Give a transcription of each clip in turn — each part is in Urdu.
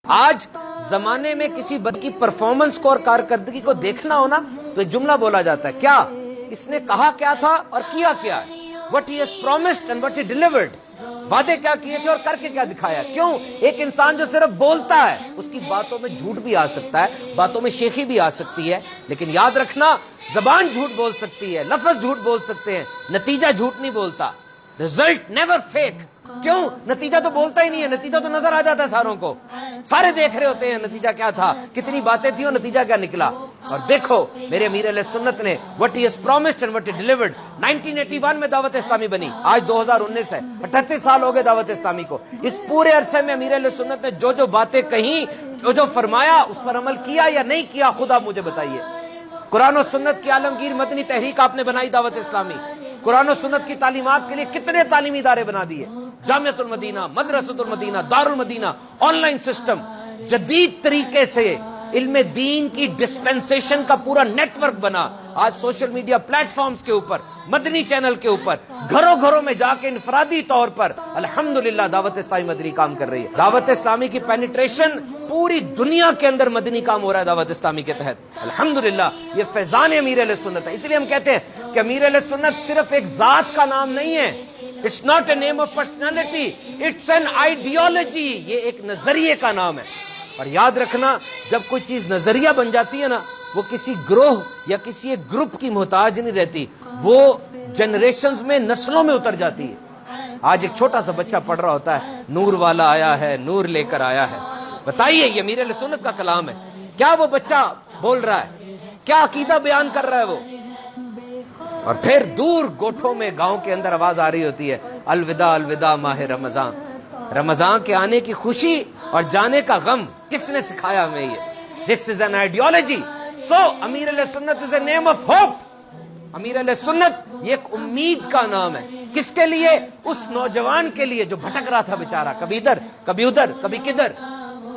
آج زمانے میں کسی بندے کی پرفارمنس کو اور کارکردگی کو دیکھنا ہونا تو ایک جملہ بولا جاتا ہے، کیا اس نے کہا کیا تھا اور کیا کیا ہے، what he has promised and what he delivered، وعدے کیا کیے تھے اور کر کے کیا دکھایا۔ کیوں ایک انسان جو صرف بولتا ہے اس کی باتوں میں جھوٹ بھی آ سکتا ہے، باتوں میں شیخی بھی آ سکتی ہے، لیکن یاد رکھنا زبان جھوٹ بول سکتی ہے، لفظ جھوٹ بول سکتے ہیں، نتیجہ جھوٹ نہیں بولتا۔ Result never fake. کیوں؟ نتیجہ تو بولتا ہی نہیں ہے، نتیجہ تو نظر آ جاتا ہے ساروں کو، سارے دیکھ رہے ہوتے ہیں نتیجہ کیا تھا، کتنی باتیں تھی اور نتیجہ کیا نکلا۔ اور دیکھو میرے امیر علیہ سنت نے what he has promised and what he delivered۔ 1981 میں دعوت اسلامی بنی، آج 2019 ہے، 38 سال ہو گئے دعوت اسلامی کو۔ اس پورے عرصے میں امیر علیہ سنت نے جو جو باتیں کہیں، جو فرمایا، اس پر عمل کیا یا نہیں کیا، خود آپ مجھے بتائیے۔ قرآن و سنت کی عالمگیر مدنی تحریک آپ نے بنائی دعوت اسلامی، قرآن و سنت کی تعلیمات کے لیے کتنے تعلیمی ادارے بنا دیے، جامعۃ المدینہ، مدرسۃ المدینہ، دار المدینہ، آن لائن سسٹم، جدید طریقے سے علم دین کی ڈسپنسیشن کا پورا نیٹ ورک بنا۔ آج سوشل میڈیا پلیٹ فارمز کے اوپر، مدنی چینل کے اوپر، گھروں گھروں میں جا کے انفرادی طور پر الحمدللہ دعوت اسلامی مدنی کام کر رہی ہے۔ دعوت اسلامی کی پینیٹریشن پوری دنیا کے اندر مدنی کام ہو رہا ہے دعوت اسلامی کے تحت، الحمدللہ۔ یہ فیضان امیر علیہ سنت ہے۔ اس لیے ہم کہتے ہیں کہ امیر علیہ سنت صرف ایک ذات کا نام نہیں ہے، It's not a name of personality, it's an ideology۔ یہ ایک نظریے کا نام ہے۔ اور یاد رکھنا جب کوئی چیز نظریہ بن جاتی ہے نا، وہ کسی گروہ یا کسی ایک گروپ کی محتاج نہیں رہتی، وہ جنریشنز میں، نسلوں میں اتر جاتی ہے۔ آج ایک چھوٹا سا بچہ پڑھ رہا ہوتا ہے، نور والا آیا ہے، نور لے کر آیا ہے۔ بتائیے یہ امیر علیہ سنت کا کلام ہے، کیا وہ بچہ بول رہا ہے، کیا عقیدہ بیان کر رہا ہے وہ؟ اور پھر دور گوٹھوں میں، گاؤں کے اندر آواز آ رہی ہوتی ہے، الوداع الوداع ماہ رمضان۔ رمضان کے آنے کی خوشی اور جانے کا غم کس نے سکھایا ہمیں؟ یہ دس از این آئیڈیالوجی۔ سو امیر علیہ سنت از اے نیم آف ہوپ۔ امیر علیہ سنت یہ ایک امید کا نام ہے۔ کس کے لیے؟ اس نوجوان کے لیے جو بھٹک رہا تھا بیچارہ، کبھی ادھر کبھی ادھر کبھی کدھر۔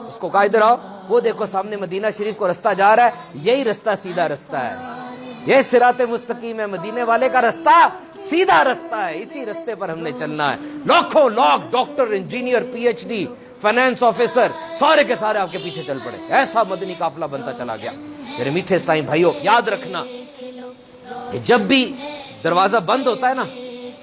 اس کو کہا ادھر آؤ، وہ دیکھو سامنے مدینہ شریف کو رستہ جا رہا ہے، یہی رستہ سیدھا رستہ ہے، یہ صراط مستقیم ہے، مدینے والے کا رستہ سیدھا رستہ ہے، اسی رستے پر ہم نے چلنا ہے۔ لاکھوں lakh doctor, engineer, P H D, finance officer, سارے کے سارے آپ کے پیچھے چل پڑے، ایسا مدنی قافلہ بنتا چلا گیا۔ میرے میٹھے اسلامی بھائیوں، یاد رکھنا کہ جب بھی دروازہ بند ہوتا ہے نا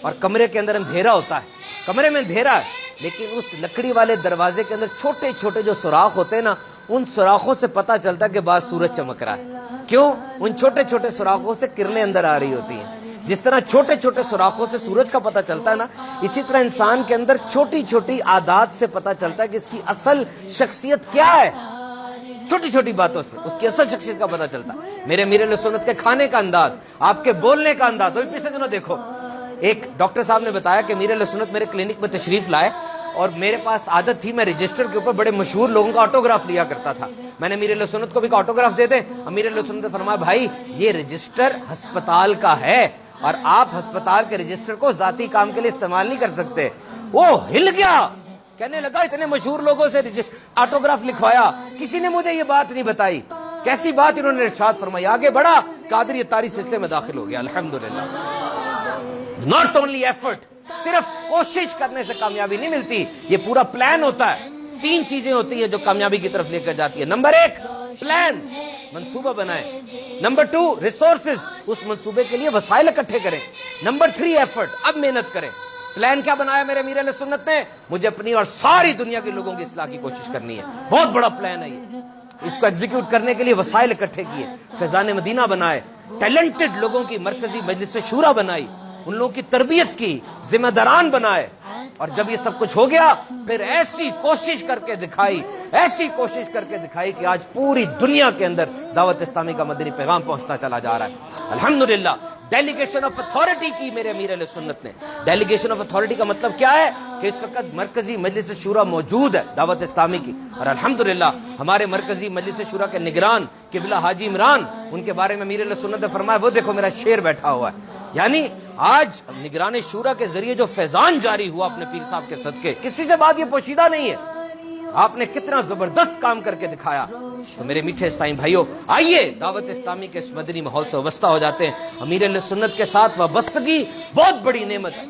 اور کمرے کے اندر اندھیرا ہوتا ہے، کمرے میں اندھیرا ہے، لیکن اس لکڑی والے دروازے کے اندر چھوٹے چھوٹے جو سوراخ ہوتے ہیں نا، ان سوراخوں سے پتہ چلتا ہے کہ بعد سورج چمک رہا ہے۔ کیوں؟ ان چھوٹے چھوٹے سوراخوں سے کرنیں اندر آ رہی ہوتی ہیں۔ جس طرح چھوٹے چھوٹے سوراخوں سے سورج کا پتہ چلتا ہے نا، اسی طرح انسان کے اندر چھوٹی چھوٹی عادات سے پتہ چلتا ہے کہ اس کی اصل شخصیت کیا ہے۔ چھوٹی چھوٹی باتوں سے اس کی اصل شخصیت کا پتہ چلتا ہے۔ میرے امیر علیہ سنت کے کھانے کا انداز، آپ کے بولنے کا انداز، وہی پیچھے دنوں دیکھو، ایک ڈاکٹر صاحب نے بتایا کہ امیر علیہ سنت میرے کلینک میں تشریف لائے اور میرے پاس عادت تھی، میں رجسٹر کے اوپر بڑے مشہور لوگوں کا آٹوگراف لیا کرتا تھا۔ میں نے امیر علیہ سنت کو بھی کہا آٹوگراف دے دیں۔ امیر علیہ سنت نے فرمایا بھائی یہ رجسٹر ہسپتال کا ہے اور آپ ہسپتال کے رجسٹر کو ذاتی کام کے لیے استعمال نہیں کر سکتے۔ وہ ہل گیا، کہنے لگا اتنے مشہور لوگوں سے آٹوگراف لکھوایا، کسی نے مجھے یہ بات نہیں بتائی۔ کیسی بات انہوں نے ارشاد فرمائی، آگے بڑھا، قادری اتاری سلسلے میں داخل ہو گیا، الحمدللہ۔ ناٹ اونلی ایفرٹ، صرف کوشش کرنے سے کامیابی نہیں ملتی، یہ پورا پلان ہوتا ہے۔ تین چیزیں ہوتی ہیں جو کامیابی کی طرف لے کر جاتی ہے۔ نمبر 1 پلان، منصوبہ بنائیں۔ نمبر 2 ریسورسز، اس منصوبے کے لیے وسائل اکٹھے کریں۔ نمبر 3 ایفرٹ، اب محنت کریں۔ پلان کیا بنایا میرے امیر علیہ سنت نے؟ مجھے اپنی اور ساری دنیا کے لوگوں کی اصلاح کی کوشش کرنی ہے، بہت بڑا پلان ہے یہ۔ اس کو ایگزیکیوٹ کرنے کے لیے وسائل اکٹھے کیے، فیضان مدینہ بنائے، ٹیلنٹڈ لوگوں کی مرکزی مجلس شورا بنائی، ان لوگوں کی تربیت کی، ذمہ داران بنائے۔ اور جب یہ سب کچھ ہو گیا، پھر ایسی کوشش کر کے دکھائی کہ آج پوری دنیا کے اندر دعوت اسلامی کا مدنی پیغام پہنچتا چلا جا رہا ہے، الحمدللہ۔ ڈیلیگیشن آف اتھارٹی کی میرے امیر علیہ سنت نے۔ ڈیلیگیشن آف اتھارٹی کا مطلب کیا ہے کہ اس وقت مرکزی مجلس شورا موجود ہے دعوت اسلامی کی، اور الحمدللہ ہمارے مرکزی مجلس شورا کے نگران قبلہ حاجی عمران، ان کے بارے میں امیر علیہ سنت نے فرمایا وہ دیکھو میرا شیر بیٹھا ہوا ہے۔ یعنی آج نگران شورا کے ذریعے جو فیضان جاری ہوا اپنے پیر صاحب کے صدقے، کسی سے بات یہ پوشیدہ نہیں ہے، آپ نے کتنا زبردست کام کر کے دکھایا۔ تو میرے میٹھے اسلامی بھائیوں، آئیے دعوت اسلامی کے اس مدنی ماحول سے وابستہ ہو جاتے ہیں۔ امیر علیہ سنت کے ساتھ وابستگی بہت بڑی نعمت ہے۔